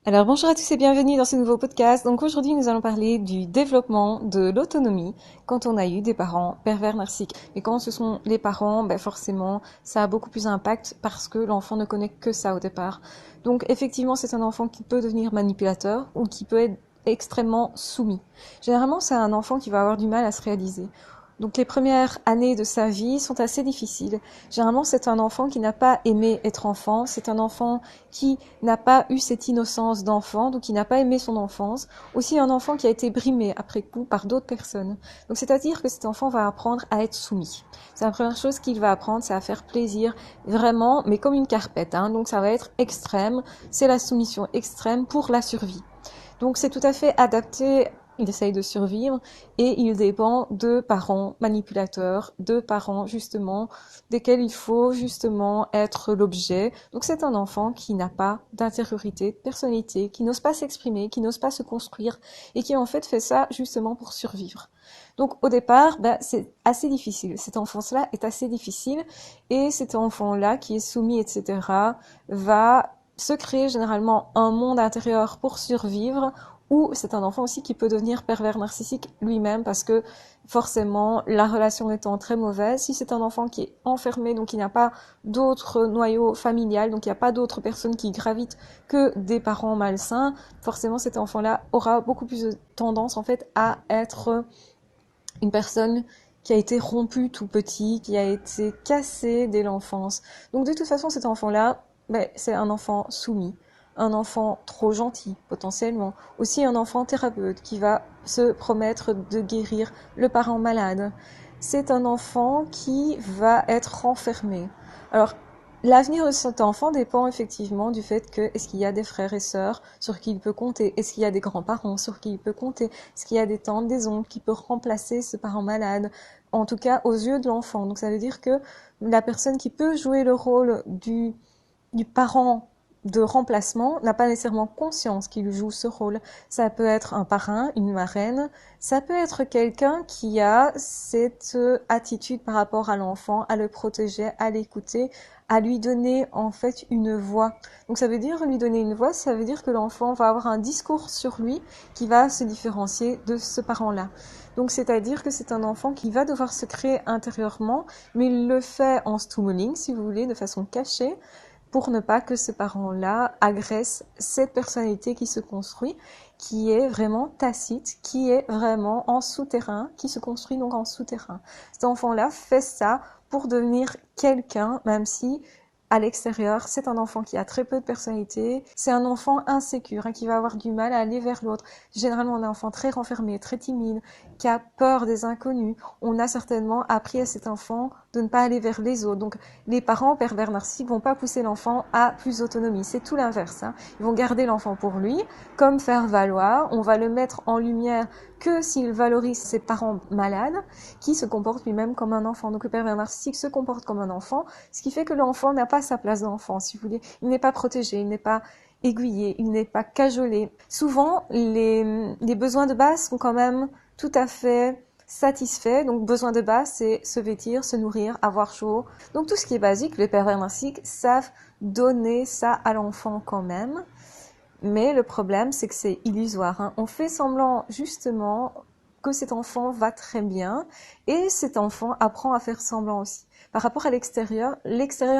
Alors bonjour à tous et bienvenue dans ce nouveau podcast. Donc aujourd'hui nous allons parler du développement de l'autonomie quand on a eu des parents pervers narcissiques. Et quand ce sont les parents, forcément ça a beaucoup plus d'impact parce que l'enfant ne connaît que ça au départ. Donc effectivement c'est un enfant qui peut devenir manipulateur ou qui peut être extrêmement soumis. Généralement c'est un enfant qui va avoir du mal à se réaliser. Donc les premières années de sa vie sont assez difficiles. Généralement c'est un enfant qui n'a pas aimé être enfant, c'est un enfant qui n'a pas eu cette innocence d'enfant, donc qui n'a pas aimé son enfance. Aussi un enfant qui a été brimé après coup par d'autres personnes. Donc c'est-à-dire que cet enfant va apprendre à être soumis. C'est la première chose qu'il va apprendre, c'est à faire plaisir vraiment, mais comme une carpette. Donc ça va être extrême, c'est la soumission extrême pour la survie. Donc c'est tout à fait adapté, il essaye de survivre et il dépend de parents manipulateurs, de parents justement desquels il faut justement être l'objet. Donc c'est un enfant qui n'a pas d'intériorité, de personnalité, qui n'ose pas s'exprimer, qui n'ose pas se construire et qui en fait ça justement pour survivre. Donc au départ, c'est assez difficile. Cette enfance-là est assez difficile et cet enfant-là qui est soumis, etc., va se créer généralement un monde intérieur pour survivre, ou c'est un enfant aussi qui peut devenir pervers narcissique lui-même parce que forcément la relation étant très mauvaise, si c'est un enfant qui est enfermé, donc il n'a pas d'autres noyaux familial, donc il n'y a pas d'autres personnes qui gravitent que des parents malsains, forcément cet enfant-là aura beaucoup plus de tendance en fait à être une personne qui a été rompue tout petit, qui a été cassée dès l'enfance. Donc de toute façon, cet enfant-là, c'est un enfant soumis, un enfant trop gentil potentiellement, aussi un enfant thérapeute qui va se promettre de guérir le parent malade. C'est un enfant qui va être renfermé. Alors, l'avenir de cet enfant dépend effectivement du fait que est-ce qu'il y a des frères et sœurs sur qui il peut compter, est-ce qu'il y a des grands-parents sur qui il peut compter, est-ce qu'il y a des tantes, des oncles qui peuvent remplacer ce parent malade, en tout cas aux yeux de l'enfant. Donc ça veut dire que la personne qui peut jouer le rôle du parent de remplacement n'a pas nécessairement conscience qu'il joue ce rôle. Ça peut être un parrain, une marraine, ça peut être quelqu'un qui a cette attitude par rapport à l'enfant, à le protéger, à l'écouter, à lui donner en fait une voix. Donc ça veut dire lui donner une voix, ça veut dire que l'enfant va avoir un discours sur lui qui va se différencier de ce parent-là. Donc c'est-à-dire que c'est un enfant qui va devoir se créer intérieurement, mais il le fait en stummeling, si vous voulez, de façon cachée, pour ne pas que ce parent-là agresse cette personnalité qui se construit, qui est vraiment tacite, qui est vraiment en souterrain, qui se construit donc en souterrain. Cet enfant-là fait ça pour devenir quelqu'un, même si à l'extérieur, c'est un enfant qui a très peu de personnalité, c'est un enfant insécure, qui va avoir du mal à aller vers l'autre. Généralement, un enfant très renfermé, très timide, qui a peur des inconnus. On a certainement appris à cet enfant de ne pas aller vers les autres. Donc, les parents pervers narcissiques vont pas pousser l'enfant à plus d'autonomie. C'est tout l'inverse. Ils vont garder l'enfant pour lui, comme faire valoir. On va le mettre en lumière que s'il valorise ses parents malades, qui se comportent lui-même comme un enfant. Donc le pervers narcissique se comporte comme un enfant, ce qui fait que l'enfant n'a pas sa place d'enfant, si vous voulez. Il n'est pas protégé, il n'est pas aiguillé, il n'est pas cajolé. Souvent, les besoins de base sont quand même tout à fait satisfaits. Donc besoin de base, c'est se vêtir, se nourrir, avoir chaud. Donc tout ce qui est basique, les pervers narcissiques savent donner ça à l'enfant quand même. Mais le problème, c'est que c'est illusoire. On fait semblant justement que cet enfant va très bien et cet enfant apprend à faire semblant aussi. Par rapport à l'extérieur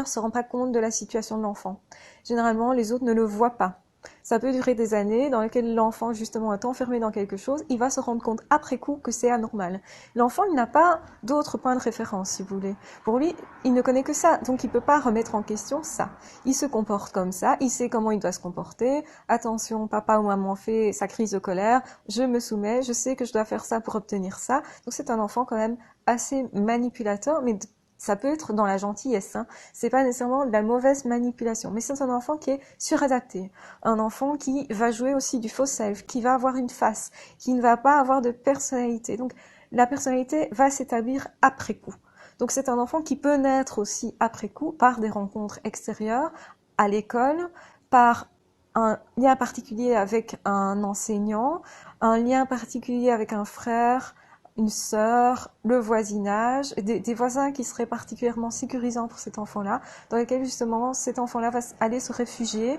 se rend pas compte de la situation de l'enfant. Généralement, les autres ne le voient pas. Ça peut durer des années dans lesquelles l'enfant justement est enfermé dans quelque chose, il va se rendre compte après coup que c'est anormal. L'enfant, il n'a pas d'autres points de référence, si vous voulez. Pour lui, il ne connaît que ça, donc il peut pas remettre en question ça. Il se comporte comme ça, il sait comment il doit se comporter. Attention, papa ou maman fait sa crise de colère, je me soumets, je sais que je dois faire ça pour obtenir ça. Donc c'est un enfant quand même assez manipulateur, mais ça peut être dans la gentillesse. C'est pas nécessairement de la mauvaise manipulation, mais c'est un enfant qui est suradapté, un enfant qui va jouer aussi du faux self, qui va avoir une face, qui ne va pas avoir de personnalité. Donc la personnalité va s'établir après coup. Donc c'est un enfant qui peut naître aussi après coup par des rencontres extérieures, à l'école, par un lien particulier avec un enseignant, un lien particulier avec un frère, une sœur, le voisinage, des voisins qui seraient particulièrement sécurisants pour cet enfant-là, dans lesquels justement cet enfant-là va aller se réfugier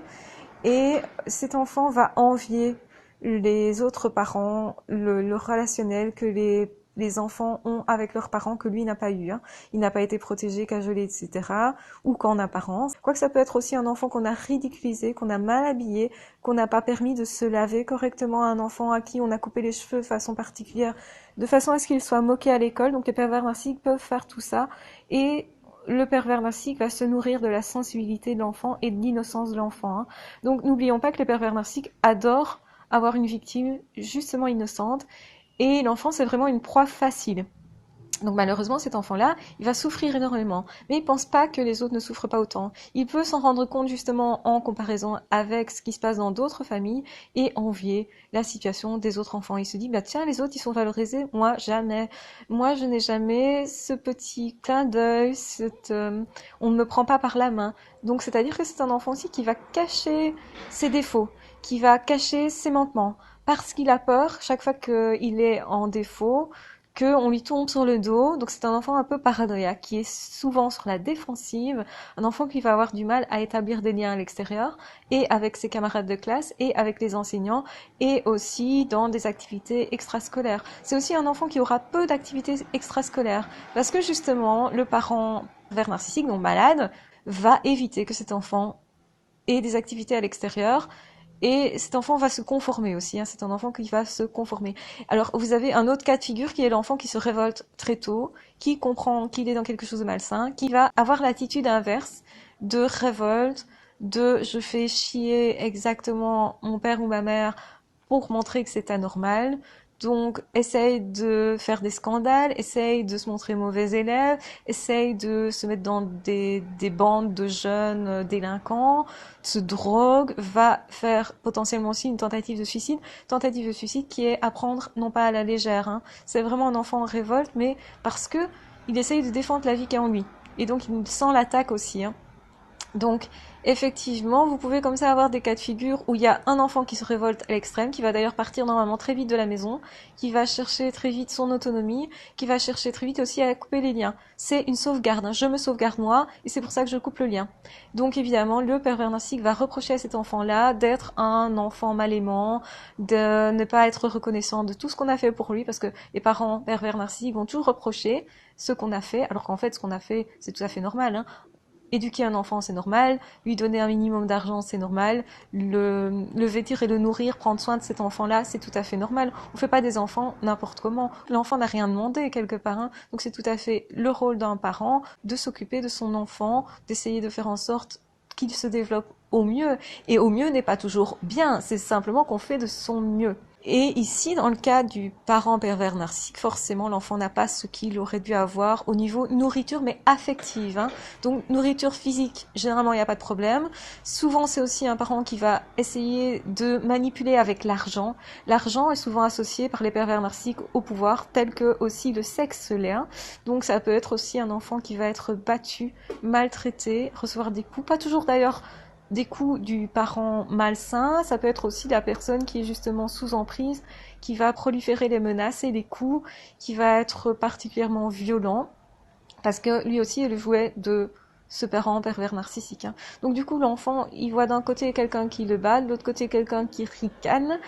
et cet enfant va envier les autres parents, le relationnel que les enfants ont avec leurs parents que lui n'a pas eu. Hein. Il n'a pas été protégé, cajolé, etc. Ou qu'en apparence. Quoique ça peut être aussi un enfant qu'on a ridiculisé, qu'on a mal habillé, qu'on n'a pas permis de se laver correctement, un enfant à qui on a coupé les cheveux de façon particulière, de façon à ce qu'il soit moqué à l'école. Donc les pervers narcissiques peuvent faire tout ça. Et le pervers narcissique va se nourrir de la sensibilité de l'enfant et de l'innocence de l'enfant. Hein. Donc n'oublions pas que les pervers narcissiques adorent avoir une victime justement innocente, et l'enfant c'est vraiment une proie facile. Donc malheureusement cet enfant-là, il va souffrir énormément, mais il pense pas que les autres ne souffrent pas autant. Il peut s'en rendre compte justement en comparaison avec ce qui se passe dans d'autres familles et envier la situation des autres enfants. Il se dit, bah tiens, les autres ils sont valorisés, moi jamais. Moi je n'ai jamais ce petit clin d'œil, on ne me prend pas par la main. Donc c'est-à-dire que c'est un enfant aussi qui va cacher ses défauts, qui va cacher ses manquements, parce qu'il a peur chaque fois qu'il est en défaut, qu'on lui tombe sur le dos. Donc c'est un enfant un peu paranoïaque, qui est souvent sur la défensive, un enfant qui va avoir du mal à établir des liens à l'extérieur, et avec ses camarades de classe, et avec les enseignants, et aussi dans des activités extrascolaires. C'est aussi un enfant qui aura peu d'activités extrascolaires, parce que justement, le parent pervers narcissique, donc malade, va éviter que cet enfant ait des activités à l'extérieur. Et cet enfant va se conformer aussi, hein. C'est un enfant qui va se conformer. Alors, vous avez un autre cas de figure qui est l'enfant qui se révolte très tôt, qui comprend qu'il est dans quelque chose de malsain, qui va avoir l'attitude inverse de révolte, de je fais chier exactement mon père ou ma mère pour montrer que c'est anormal. Donc, essaye de faire des scandales, essaye de se montrer mauvais élève, essaye de se mettre dans des bandes de jeunes délinquants, se drogue, va faire potentiellement aussi une tentative de suicide qui est à prendre non pas à la légère. Hein. C'est vraiment un enfant en révolte, mais parce que il essaye de défendre la vie qui est en lui. Et donc, il sent l'attaque aussi. Hein. Donc, effectivement, vous pouvez comme ça avoir des cas de figure où il y a un enfant qui se révolte à l'extrême, qui va d'ailleurs partir normalement très vite de la maison, qui va chercher très vite son autonomie, qui va chercher très vite aussi à couper les liens. C'est une sauvegarde, hein. Je me sauvegarde moi, et c'est pour ça que je coupe le lien. Donc évidemment, le pervers narcissique va reprocher à cet enfant-là d'être un enfant mal aimant, de ne pas être reconnaissant de tout ce qu'on a fait pour lui, parce que les parents pervers narcissiques vont toujours reprocher ce qu'on a fait, alors qu'en fait, ce qu'on a fait, c'est tout à fait normal, hein. Éduquer un enfant, c'est normal. Lui donner un minimum d'argent, c'est normal. Le vêtir et le nourrir, prendre soin de cet enfant-là, c'est tout à fait normal. On fait pas des enfants n'importe comment. L'enfant n'a rien demandé quelque part. Hein. Donc c'est tout à fait le rôle d'un parent de s'occuper de son enfant, d'essayer de faire en sorte qu'il se développe au mieux. Et au mieux n'est pas toujours bien. C'est simplement qu'on fait de son mieux. Et ici, dans le cas du parent pervers narcissique, forcément, l'enfant n'a pas ce qu'il aurait dû avoir au niveau nourriture, mais affective. Hein. Donc, nourriture physique, généralement, il n'y a pas de problème. Souvent, c'est aussi un parent qui va essayer de manipuler avec l'argent. L'argent est souvent associé par les pervers narcissiques au pouvoir, tel que aussi le sexe l'est. Hein. Donc, ça peut être aussi un enfant qui va être battu, maltraité, recevoir des coups, pas toujours d'ailleurs des coups du parent malsain, ça peut être aussi la personne qui est justement sous emprise, qui va proliférer les menaces et les coups, qui va être particulièrement violent, parce que lui aussi est le jouet de ce parent pervers narcissique. Hein. Donc du coup, l'enfant, il voit d'un côté quelqu'un qui le bat, de l'autre côté quelqu'un qui ricane.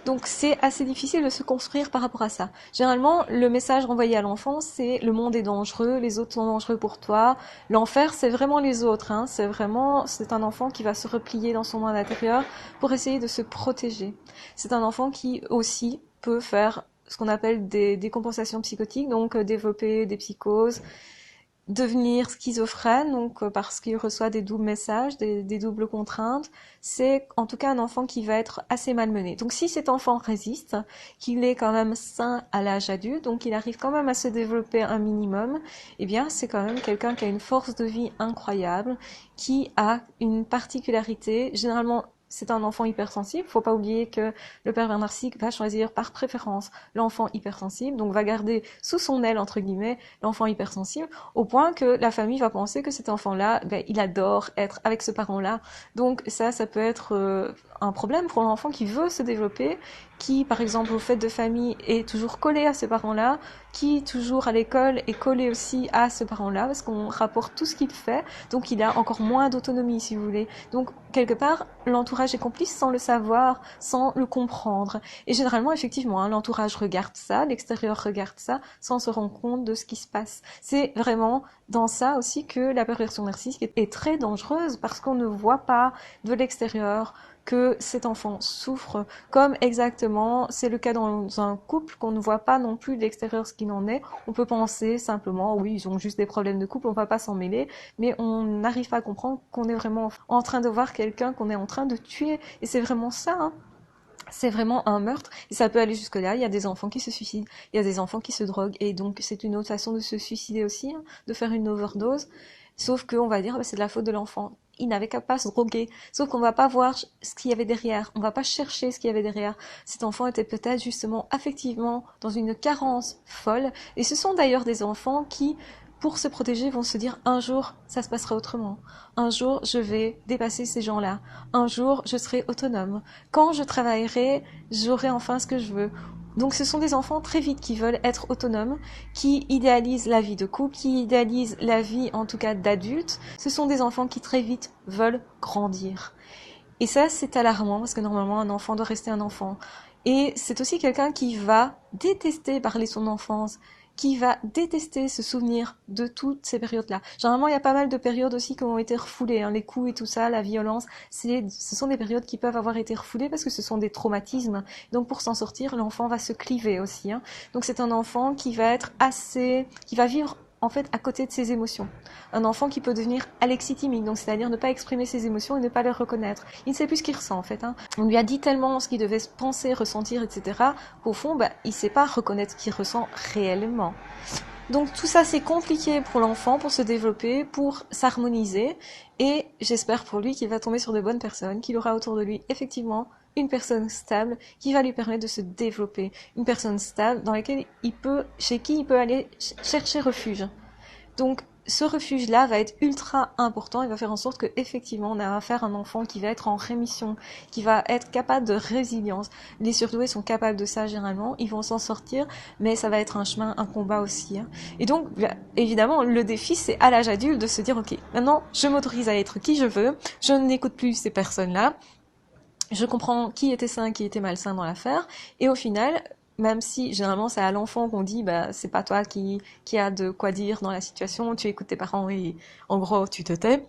Donc c'est assez difficile de se construire par rapport à ça. Généralement, le message renvoyé à l'enfant, c'est le monde est dangereux, les autres sont dangereux pour toi. L'enfer, c'est vraiment les autres. Hein. C'est un enfant qui va se replier dans son monde intérieur pour essayer de se protéger. C'est un enfant qui aussi peut faire ce qu'on appelle des compensations psychotiques, donc développer des psychoses, devenir schizophrène, donc parce qu'il reçoit des doubles messages, des doubles contraintes. C'est en tout cas un enfant qui va être assez malmené. Donc si cet enfant résiste, qu'il est quand même sain à l'âge adulte, donc il arrive quand même à se développer un minimum, eh bien c'est quand même quelqu'un qui a une force de vie incroyable, qui a une particularité, généralement c'est un enfant hypersensible. Faut pas oublier que le pervers narcissique va choisir par préférence l'enfant hypersensible, donc va garder sous son aile, entre guillemets, l'enfant hypersensible, au point que la famille va penser que cet enfant-là, il adore être avec ce parent-là. Donc ça peut être un problème pour l'enfant qui veut se développer, qui, par exemple, aux fêtes de famille, est toujours collé à ces parents-là, qui, toujours à l'école, est collé aussi à ce parent-là, parce qu'on rapporte tout ce qu'il fait, donc il a encore moins d'autonomie, si vous voulez. Donc, quelque part, l'entourage est complice sans le savoir, sans le comprendre. Et généralement, effectivement, hein, l'entourage regarde ça, l'extérieur regarde ça, sans se rendre compte de ce qui se passe. C'est vraiment dans ça aussi que la perversion narcissique est très dangereuse, parce qu'on ne voit pas de l'extérieur que cet enfant souffre, comme exactement c'est le cas dans un couple qu'on ne voit pas non plus de l'extérieur ce qu'il en est. On peut penser simplement, oui, ils ont juste des problèmes de couple, on va pas s'en mêler, mais on n'arrive pas à comprendre qu'on est vraiment en train de voir quelqu'un qu'on est en train de tuer, et c'est vraiment ça, hein. C'est vraiment un meurtre, et ça peut aller jusque là. Il y a des enfants qui se suicident, il y a des enfants qui se droguent, et donc c'est une autre façon de se suicider aussi, hein, de faire une overdose. Sauf qu'on va dire, bah, c'est de la faute de l'enfant. Il n'avait qu'à pas se droguer. Sauf qu'on va pas voir ce qu'il y avait derrière. On va pas chercher ce qu'il y avait derrière. Cet enfant était peut-être justement affectivement dans une carence folle. Et ce sont d'ailleurs des enfants qui, pour se protéger, vont se dire un jour, ça se passera autrement. Un jour, je vais dépasser ces gens-là. Un jour, je serai autonome. Quand je travaillerai, j'aurai enfin ce que je veux. Donc ce sont des enfants très vite qui veulent être autonomes, qui idéalisent la vie de couple, qui idéalisent la vie en tout cas d'adulte. Ce sont des enfants qui très vite veulent grandir. Et ça c'est alarmant parce que normalement un enfant doit rester un enfant. Et c'est aussi quelqu'un qui va détester parler de son enfance, qui va détester se souvenir de toutes ces périodes-là. Généralement, il y a pas mal de périodes aussi qui ont été refoulées, hein, les coups et tout ça, la violence, ce sont des périodes qui peuvent avoir été refoulées parce que ce sont des traumatismes. Donc pour s'en sortir, l'enfant va se cliver aussi, hein. Donc c'est un enfant qui va être qui va vivre en fait à côté de ses émotions. Un enfant qui peut devenir alexithymie, donc c'est-à-dire ne pas exprimer ses émotions et ne pas les reconnaître. Il ne sait plus ce qu'il ressent en fait, hein. On lui a dit tellement ce qu'il devait penser, ressentir, etc. qu'au fond, il ne sait pas reconnaître ce qu'il ressent réellement. Donc tout ça c'est compliqué pour l'enfant, pour se développer, pour s'harmoniser, et j'espère pour lui qu'il va tomber sur de bonnes personnes, qu'il aura autour de lui effectivement une personne stable qui va lui permettre de se développer, une personne stable chez qui il peut aller chercher refuge. Donc ce refuge-là va être ultra important et va faire en sorte que effectivement on a affaire à un enfant qui va être en rémission, qui va être capable de résilience. Les surdoués sont capables de ça généralement, ils vont s'en sortir, mais ça va être un chemin, un combat aussi, hein. Et donc évidemment le défi c'est à l'âge adulte de se dire ok, maintenant je m'autorise à être qui je veux, je n'écoute plus ces personnes-là, je comprends qui était sain, qui était malsain dans l'affaire, et au final, même si généralement c'est à l'enfant qu'on dit c'est pas toi qui a de quoi dire dans la situation, tu écoutes tes parents et en gros tu te tais.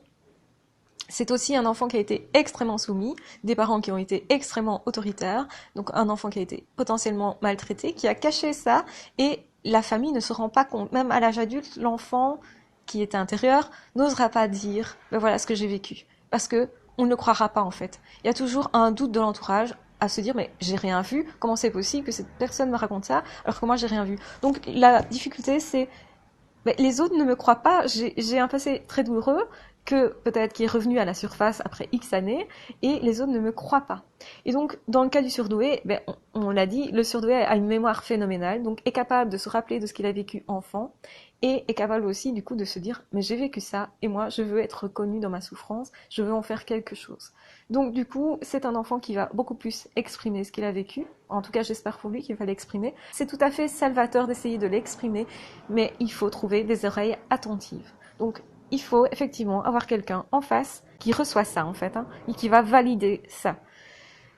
C'est aussi un enfant qui a été extrêmement soumis, des parents qui ont été extrêmement autoritaires, donc un enfant qui a été potentiellement maltraité, qui a caché ça, et la famille ne se rend pas compte. Même à l'âge adulte, l'enfant qui est intérieur n'osera pas dire voilà ce que j'ai vécu, parce que on ne le croira pas en fait. Il y a toujours un doute de l'entourage à se dire mais j'ai rien vu, comment c'est possible que cette personne me raconte ça alors que moi j'ai rien vu. Donc la difficulté c'est les autres ne me croient pas, j'ai un passé très douloureux que peut-être qui est revenu à la surface après X années, et les autres ne me croient pas. Et donc, dans le cas du surdoué, on l'a dit, le surdoué a une mémoire phénoménale, donc est capable de se rappeler de ce qu'il a vécu enfant, et est capable aussi du coup de se dire mais j'ai vécu ça, et moi je veux être reconnu dans ma souffrance, je veux en faire quelque chose. Donc du coup, c'est un enfant qui va beaucoup plus exprimer ce qu'il a vécu, en tout cas j'espère pour lui qu'il va l'exprimer. C'est tout à fait salvateur d'essayer de l'exprimer, mais il faut trouver des oreilles attentives. Donc il faut effectivement avoir quelqu'un en face qui reçoit ça en fait, hein, et qui va valider ça.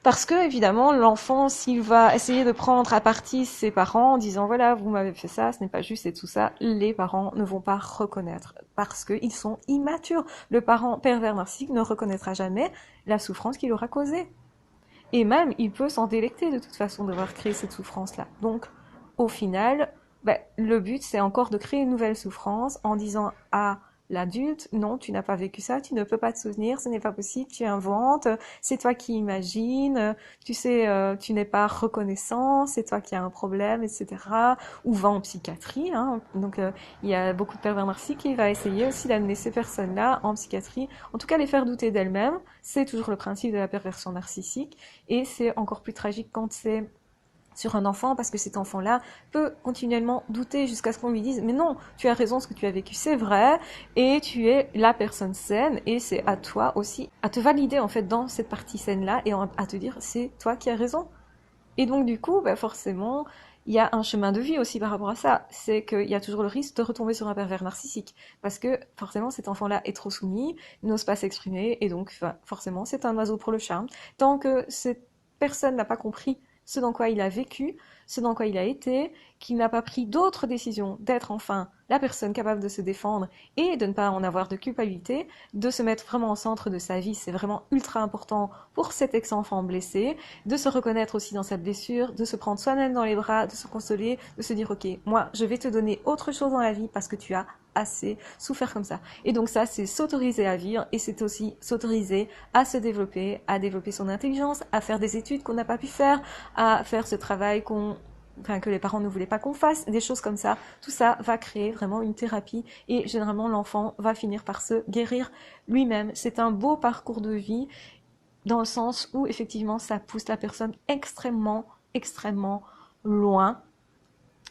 Parce que, évidemment, l'enfant, s'il va essayer de prendre à partie ses parents en disant voilà, vous m'avez fait ça, ce n'est pas juste et tout ça, les parents ne vont pas reconnaître parce qu'ils sont immatures. Le parent pervers narcissique ne reconnaîtra jamais la souffrance qu'il aura causée. Et même, il peut s'en délecter de toute façon d'avoir créé cette souffrance-là. Donc, au final, le but, c'est encore de créer une nouvelle souffrance en disant à l'adulte, non, tu n'as pas vécu ça, tu ne peux pas te souvenir, ce n'est pas possible, tu inventes, c'est toi qui imagines, tu sais, tu n'es pas reconnaissant, c'est toi qui as un problème, etc. Ou va en psychiatrie, hein. Donc il y a beaucoup de pervers narcissiques qui va essayer aussi d'amener ces personnes-là en psychiatrie, en tout cas les faire douter d'elles-mêmes. C'est toujours le principe de la perversion narcissique, et c'est encore plus tragique quand c'est sur un enfant, parce que cet enfant-là peut continuellement douter jusqu'à ce qu'on lui dise mais non, tu as raison, ce que tu as vécu c'est vrai, et tu es la personne saine, et c'est à toi aussi à te valider en fait dans cette partie saine-là, et à te dire c'est toi qui as raison. Et donc du coup, bah, forcément, il y a un chemin de vie aussi par rapport à ça. C'est qu'il y a toujours le risque de retomber sur un pervers narcissique. Parce que forcément, cet enfant-là est trop soumis, n'ose pas s'exprimer, et donc forcément, c'est un oiseau pour le charme. Tant que cette personne n'a pas compris ce dans quoi il a vécu, ce dans quoi il a été, qu'il n'a pas pris d'autres décisions, d'être enfin la personne capable de se défendre et de ne pas en avoir de culpabilité, de se mettre vraiment au centre de sa vie, c'est vraiment ultra important pour cet ex-enfant blessé, de se reconnaître aussi dans sa blessure, de se prendre soi-même dans les bras, de se consoler, de se dire ok, moi je vais te donner autre chose dans la vie parce que tu as assez souffert comme ça. Et donc ça, c'est s'autoriser à vivre et c'est aussi s'autoriser à se développer, à développer son intelligence, à faire des études qu'on n'a pas pu faire, à faire ce travail que les parents ne voulaient pas qu'on fasse, des choses comme ça. Tout ça va créer vraiment une thérapie et généralement l'enfant va finir par se guérir lui-même. C'est un beau parcours de vie dans le sens où effectivement ça pousse la personne extrêmement, extrêmement loin.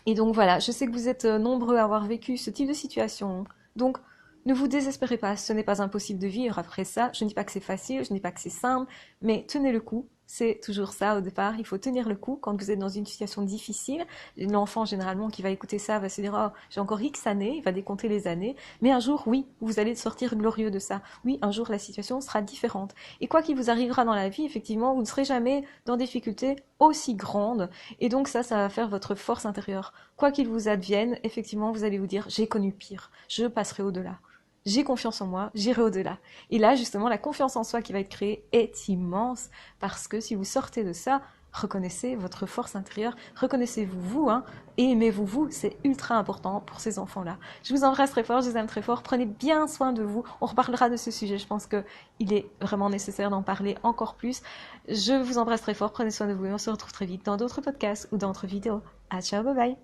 Et donc voilà, je sais que vous êtes nombreux à avoir vécu ce type de situation. Donc ne vous désespérez pas, ce n'est pas impossible de vivre après ça. Je ne dis pas que c'est facile, je ne dis pas que c'est simple, mais tenez le coup. C'est toujours ça au départ, il faut tenir le coup quand vous êtes dans une situation difficile. L'enfant généralement qui va écouter ça va se dire oh, j'ai encore X années, il va décompter les années, mais un jour oui, vous allez sortir glorieux de ça. Oui, un jour la situation sera différente. Et quoi qu'il vous arrivera dans la vie, effectivement, vous ne serez jamais dans des difficultés aussi grandes et donc ça va faire votre force intérieure. Quoi qu'il vous advienne, effectivement, vous allez vous dire j'ai connu pire, je passerai au-delà. J'ai confiance en moi, j'irai au-delà. Et là, justement, la confiance en soi qui va être créée est immense parce que si vous sortez de ça, reconnaissez votre force intérieure, reconnaissez-vous vous, hein, et aimez-vous vous, c'est ultra important pour ces enfants-là. Je vous embrasse très fort, je vous aime très fort, prenez bien soin de vous, on reparlera de ce sujet, je pense qu'il est vraiment nécessaire d'en parler encore plus. Je vous embrasse très fort, prenez soin de vous et on se retrouve très vite dans d'autres podcasts ou dans d'autres vidéos. À ciao, bye bye.